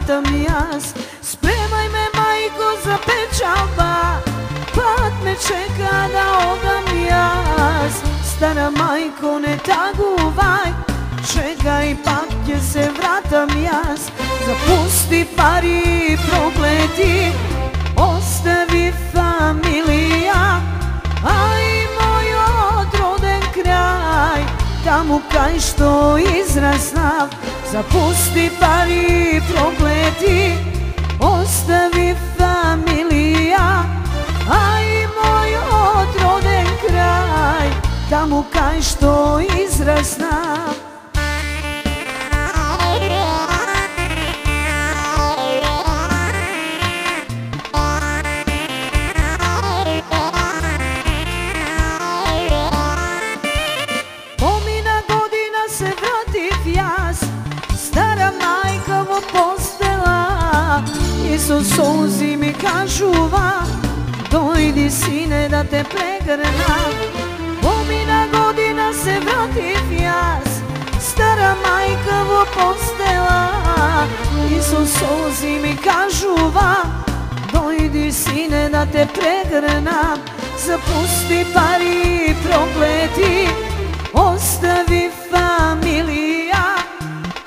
vratam jaz. Spremaj me, majko, za pečalba, pad me čeka da odam jaz. Stara majko, ne taguvaj, čekaj, pak gdje se vratam jaz. Zapusti pari prokleti, ostavi familija, a i moj odroden kraj, tamo kaj što izrasnav. Zapusti pari prokleti, ostavi familija, a i moj odroden kraj, tamo kaj što izrasnav. Stara majka vo postela, Iso suzi mi kažuva, dojdi sine da te pregrnam. Pomina godina se vrativ jaz, stara majka vo postela, Iso suzi mi kažuva, dojdi sine da te pregrnam. Zapusti pari prokleti, ostavi familija,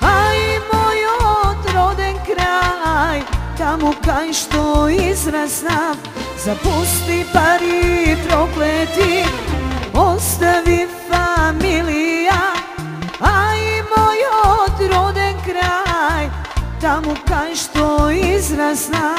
a i moj odroden kraj, tamo kaj što izrasnav. Zapusti pari prokleti, ostavi familija, a i moj odroden kraj, tamo kaj što izrasnav.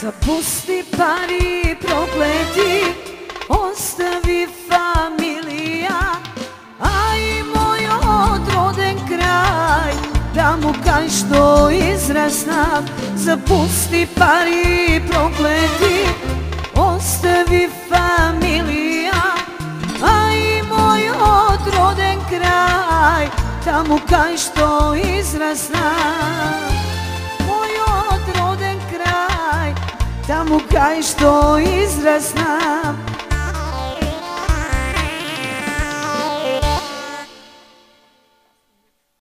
Zapusti pari prokleti, ostavi familija, a i moj odroden kraj, tamo kaj što izrasnav. Zapusti pari prokleti, ostavi familija, a i moj odroden kraj, tamo kaj što izrasnav. Moj odroden kraj, tamo kaj što izrasnav.